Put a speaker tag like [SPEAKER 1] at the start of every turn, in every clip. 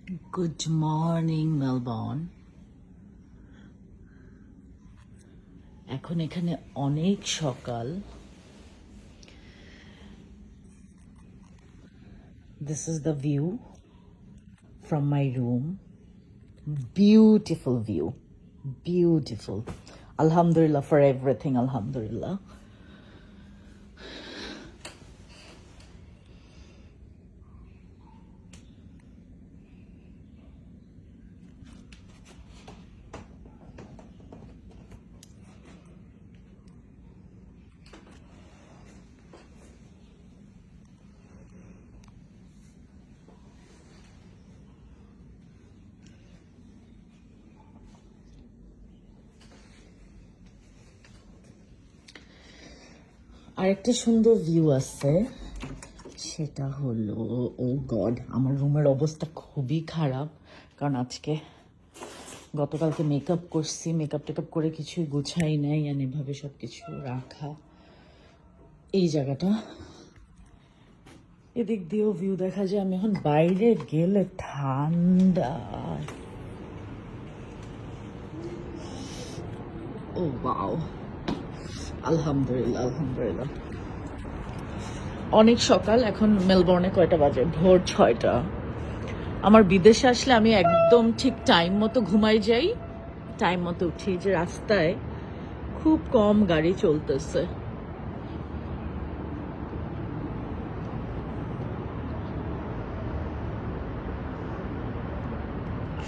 [SPEAKER 1] Good morning, Melbourne. এখন এখানে অনেক সকাল। This is the view from my room. Beautiful view. Beautiful. Alhamdulillah for everything. Alhamdulillah. আরেকটা সুন্দর ভিউ আছে, সেটা হলো ও গড, আমার রুমের অবস্থা খুবই খারাপ। কারণ আজকে গতকালকে মেকআপ করছি, মেকআপ টেকআপ করে কিছুই গুছাই নাই, আর এভাবে সব কিছু রাখা। এই জায়গাটা, এদিক দিয়েও ভিউ দেখা যায়। আমি এখন বাইরে গেলে ঠান্ডা। ও বাও, আলহামদুলিল্লাহ আলহামদুলিল্লাহ। অনেক সকাল। এখন মেলবোর্নে কয়টা বাজে? ভোর 6টা। আমার বিদেশে আসলে আমি একদম ঠিক টাইম মতো ঘুমাই যাই, টাইম মতো উঠি। যে রাস্তায় খুব কম গাড়ি চলতেছে।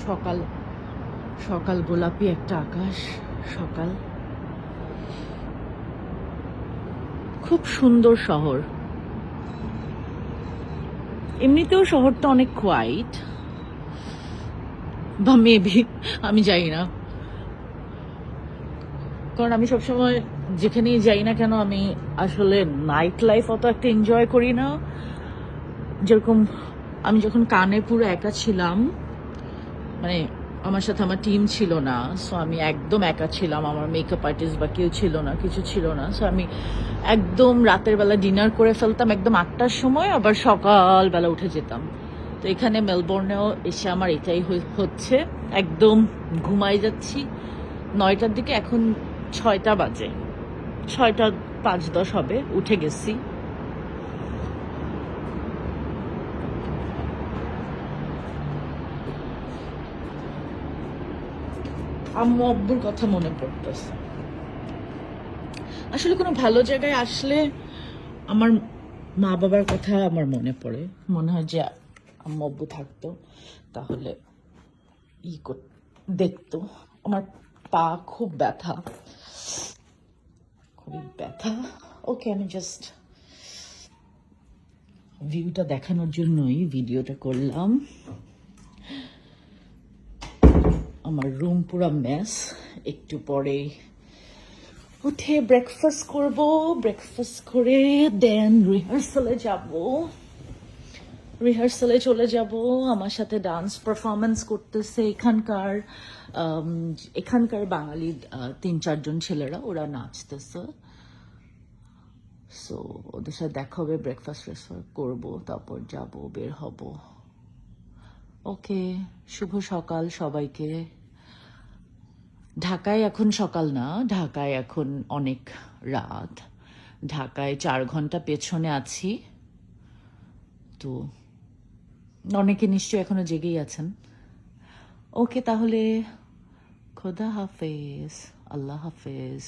[SPEAKER 1] সকাল সকাল গোলাপি একটা আকাশ। সকাল, খুব সুন্দর শহর। এমনিতেও শহরটা অনেক কোয়াইট, বা মেবি আমি জানি না, কারণ আমি সবসময় যেখানেই যাই না কেন আমি আসলে নাইট লাইফ অত একটা এনজয় করি না। যেরকম আমি যখন কানে পুরো একা ছিলাম, মানে আমার সাথে আমার টিম ছিল না, সো আমি একদম একা ছিলাম, আমার মেকআপ আর্টিস্ট বা কেউ ছিল না, কিছু ছিল না। সো আমি একদম রাতের বেলা ডিনার করে ফেলতাম একদম 8টার সময়, আবার সকালবেলা উঠে যেতাম। তো এখানে মেলবোর্নেও এসে আমার এটাই হচ্ছে, একদম ঘুমাই যাচ্ছি 9টার দিকে। এখন 6টা বাজে, 6টা 5-10 হবে, উঠে গেছি। আম্মু আব্বুর কথা মনে পড়তেছে। আসলে কোনো ভালো জায়গায় আসলে আমার মা বাবার কথা আমার মনে পড়ে। মনে হয় যে আম্মু আব্বু থাকতো, তাহলে দেখতো। আমার পা খুব ব্যথা, খুবই ব্যথা। ওকে, আমি জাস্ট ভিউটা দেখানোর জন্যই ভিডিওটা করলাম। আমার রুম পুরা মেস। একটু পরে উঠে ব্রেকফাস্ট করব, ব্রেকফাস্ট করে দেন রিহার্সালে চলে যাব। আমার সাথে ডান্স পারফরমেন্স করতেছে এখানকার বাঙালি 3-4 জন ছেলেরা, ওরা নাচতেছে। সো ওদের সাথে দেখা হবে, ব্রেকফাস্ট করব, তারপর যাব, বের হব। ওকে, শুভ সকাল সবাইকে। ঢাকায় এখন সকাল না, ঢাকায় এখন অনেক রাত। ঢাকায় 4 ঘন্টা পেছনে আছি। তো অনেকে নিশ্চয়ই এখনো জেগেই আছেন। ওকে, তাহলে খোদা হাফেজ, আল্লাহ হাফেজ।